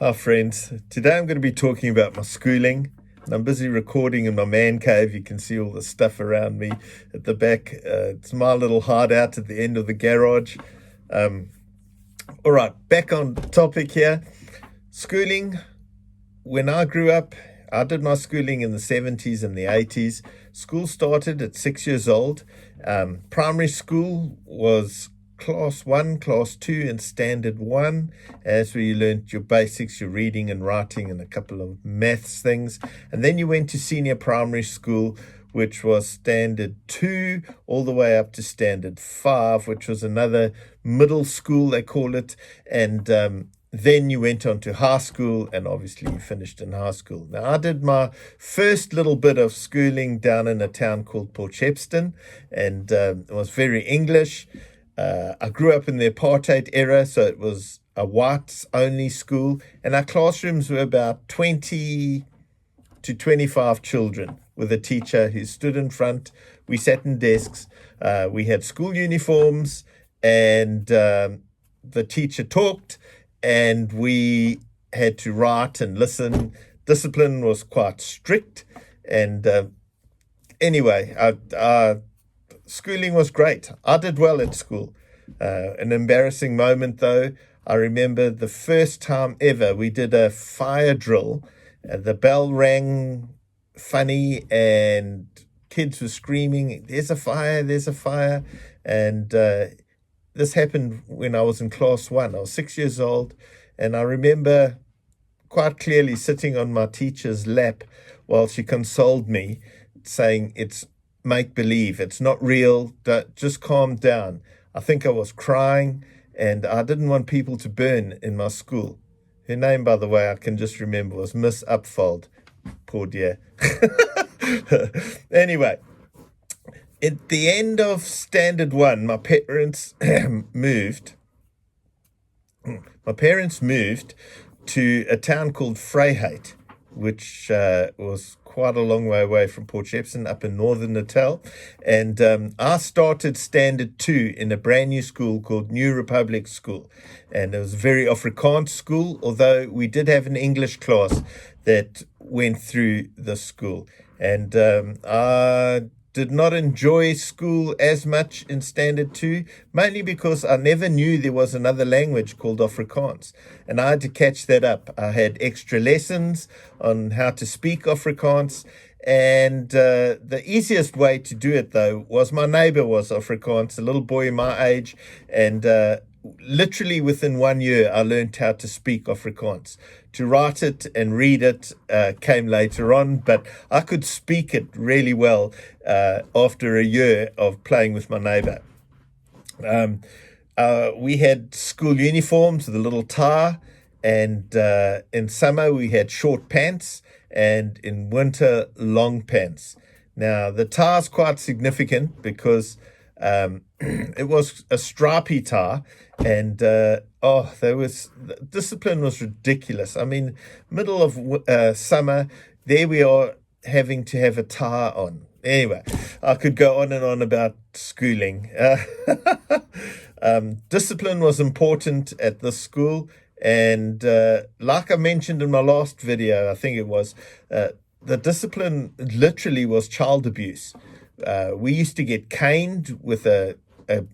Hi, friends. Today I'm going to be talking about my schooling. And I'm busy recording in my man cave. You can see all the stuff around me at the back. It's my little hideout at the end of the garage. All right, back on topic here. Schooling. When I grew up, I did my schooling in the 70s and the 80s. School started at 6 years old. Primary school was class 1, class 2, and standard 1. That's where you learned your basics, your reading and writing, and a couple of maths things. And then you went to senior primary school, which was standard 2, all the way up to standard 5, which was another middle school, they call it. And then you went on to high school, and obviously you finished in high school. Now, I did my first little bit of schooling down in a town called Port Shepstone, and it was very English. I grew up in the apartheid era, so it was a whites-only school, and our classrooms were about 20 to 25 children with a teacher who stood in front. We sat in desks. We had school uniforms, and the teacher talked, and we had to write and listen. Discipline was quite strict, and anyway, schooling was great. I did well at school. An embarrassing moment, though. I remember the first time ever we did a fire drill. The bell rang funny, and kids were screaming, "There's a fire, there's a fire." And this happened when I was in class 1. I was 6 years old, and I remember quite clearly sitting on my teacher's lap while she consoled me, saying, "It's make-believe, it's not real, just calm down." I think I was crying, and I didn't want people to burn in my school. Her name, by the way, I can just remember, was Miss Upfold. Poor dear. Anyway, at the end of standard 1, my parents moved. My parents moved to a town called Vryheid, which was quite a long way away from Port Shepstone, up in northern Natal. And I started standard 2 in a brand new school called New Republic School. And it was a very Afrikaans school, although we did have an English class that went through the school. And I did not enjoy school as much in standard 2, mainly because I never knew there was another language called Afrikaans, and I had to catch that up. I had extra lessons on how to speak Afrikaans, and the easiest way to do it, though, was my neighbor was Afrikaans, a little boy my age, and literally within 1 year, I learned how to speak Afrikaans. To write it and read it came later on, but I could speak it really well after a year of playing with my neighbor. We had school uniforms with a little tie, and in summer we had short pants, and in winter long pants. Now, the tie is quite significant because it was a stripy tie, and discipline was ridiculous. I mean, middle of summer, there we are having to have a tie on. Anyway, I could go on and on about schooling. Discipline was important at this school, and like I mentioned in my last video, I think it was, the discipline literally was child abuse. We used to get caned with a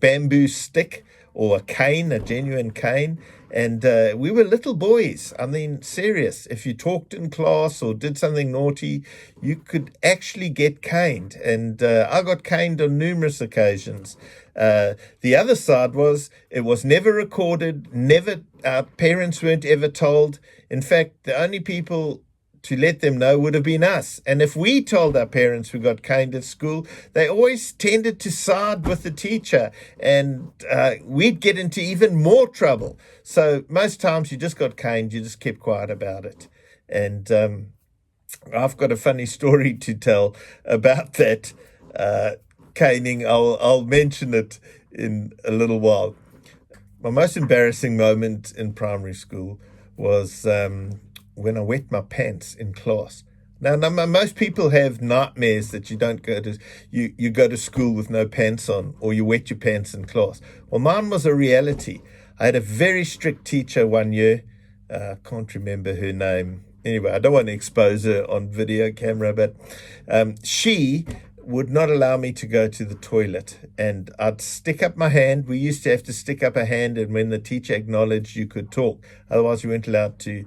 bamboo stick or a cane, a genuine cane. And we were little boys. I mean, serious. If you talked in class or did something naughty, you could actually get caned. And I got caned on numerous occasions. The other side was it was never recorded, never, our parents weren't ever told. In fact, the only people to let them know would have been us. And if we told our parents we got caned at school, they always tended to side with the teacher, and we'd get into even more trouble. So most times you just got caned, you just kept quiet about it. And I've got a funny story to tell about that caning. I'll mention it in a little while. My most embarrassing moment in primary school was when I wet my pants in class. Now, most people have nightmares that you don't go to, you go to school with no pants on, or you wet your pants in class. Well, mine was a reality. I had a very strict teacher one year. Can't remember her name. Anyway, I don't want to expose her on video camera, but she would not allow me to go to the toilet. And I'd stick up my hand. We used to have to stick up a hand, and when the teacher acknowledged, you could talk. Otherwise, you weren't allowed to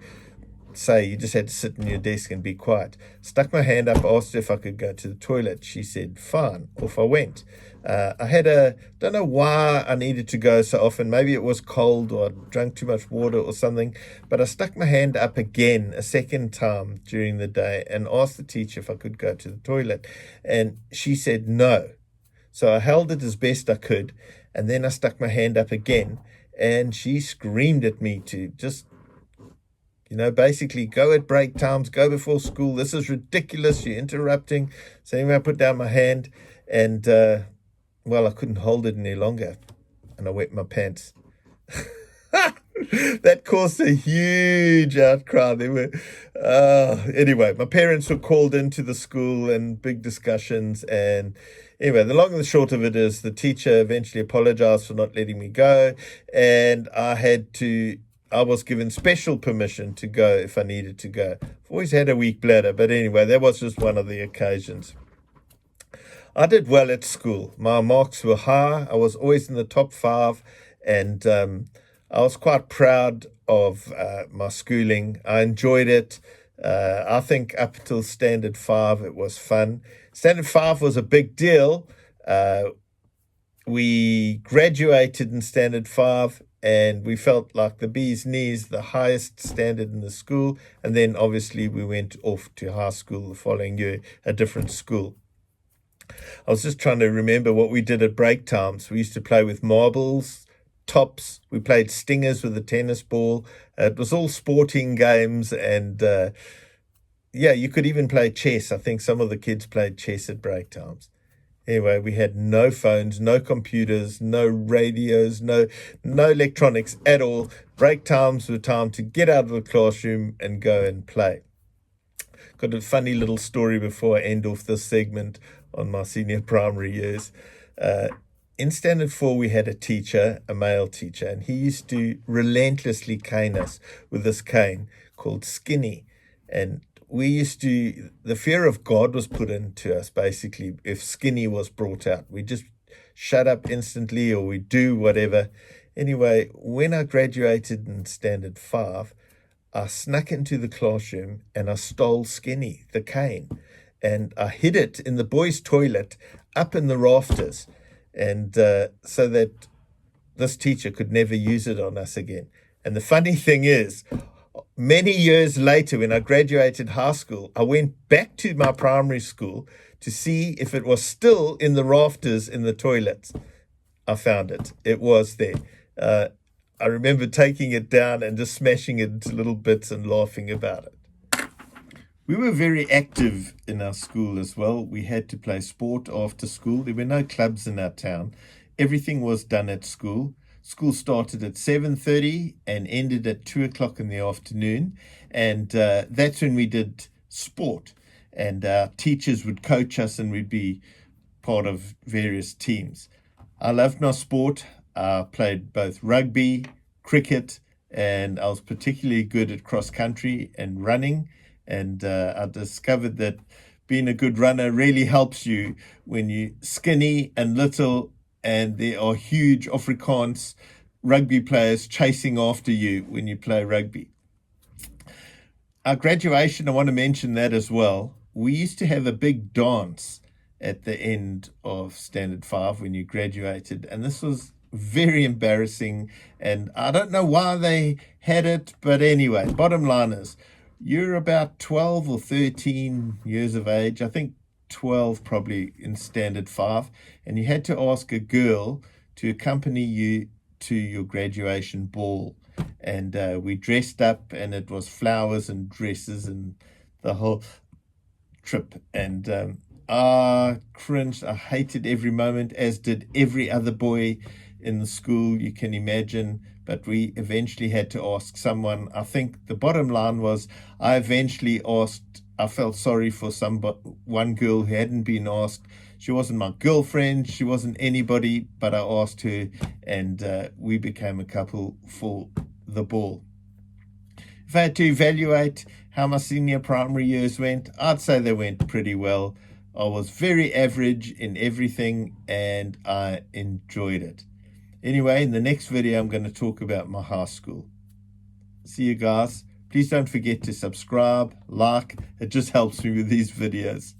say. You just had to sit in your desk and be quiet. Stuck my hand up, asked her if I could go to the toilet. She said, fine. Off I went. Don't know why I needed to go so often. Maybe it was cold or I drank too much water or something. But I stuck my hand up again a second time during the day and asked the teacher if I could go to the toilet. And she said no. So I held it as best I could. And then I stuck my hand up again. And she screamed at me to just, basically go at break times, go before school. This is ridiculous. You're interrupting. So anyway, I put down my hand and, I couldn't hold it any longer. And I wet my pants. That caused a huge outcry. Anyway, my parents were called into the school and big discussions. And anyway, the long and the short of it is the teacher eventually apologized for not letting me go. And I was given special permission to go if I needed to go. I've always had a weak bladder, but anyway, that was just one of the occasions. I did well at school. My marks were high. I was always in the top 5, and I was quite proud of my schooling. I enjoyed it. I think up until Standard 5, it was fun. Standard 5 was a big deal. We graduated in Standard 5, and we felt like the bee's knees, the highest standard in the school. And then obviously we went off to high school the following year, a different school. I was just trying to remember what we did at break times. We used to play with marbles, tops. We played stingers with a tennis ball. It was all sporting games. And you could even play chess. I think some of the kids played chess at break times. Anyway, we had no phones, no computers, no radios, no electronics at all. Break times were time to get out of the classroom and go and play. Got a funny little story before I end off this segment on my senior primary years. In Standard 4, we had a teacher, a male teacher, and he used to relentlessly cane us with this cane called Skinny. And the fear of God was put into us, basically. If Skinny was brought out, we just shut up instantly, or we do whatever. Anyway, when I graduated in Standard 5, I snuck into the classroom and I stole Skinny, the cane, and I hid it in the boys' toilet up in the rafters, and so that this teacher could never use it on us again. And the funny thing is, many years later, when I graduated high school, I went back to my primary school to see if it was still in the rafters in the toilets. I found it. It was there. I remember taking it down and just smashing it into little bits and laughing about it. We were very active in our school as well. We had to play sport after school. There were no clubs in our town. Everything was done at school. School started at 7:30 and ended at 2 o'clock in the afternoon. And that's when we did sport. And our teachers would coach us and we'd be part of various teams. I loved my sport. I played both rugby, cricket, and I was particularly good at cross country and running. And I discovered that being a good runner really helps you when you're skinny and little, and there are huge Afrikaans rugby players chasing after you when you play rugby. Our graduation, I want to mention that as well. We used to have a big dance at the end of Standard 5 when you graduated, and this was very embarrassing, and I don't know why they had it, but anyway, bottom line is, you're about 12 or 13 years of age, I think 12 probably in Standard 5, and you had to ask a girl to accompany you to your graduation ball. And we dressed up, and it was flowers and dresses and the whole trip. And I cringed. I hated every moment, as did every other boy in the school you can imagine. But we eventually had to ask someone. I think the bottom line was I eventually asked. I felt sorry for one girl who hadn't been asked. She wasn't my girlfriend. She wasn't anybody, but I asked her, and we became a couple for the ball. If I had to evaluate how my senior primary years went, I'd say they went pretty well. I was very average in everything and I enjoyed it. Anyway, in the next video, I'm going to talk about my high school. See you guys. Please don't forget to subscribe, like. It just helps me with these videos.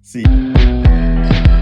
See you.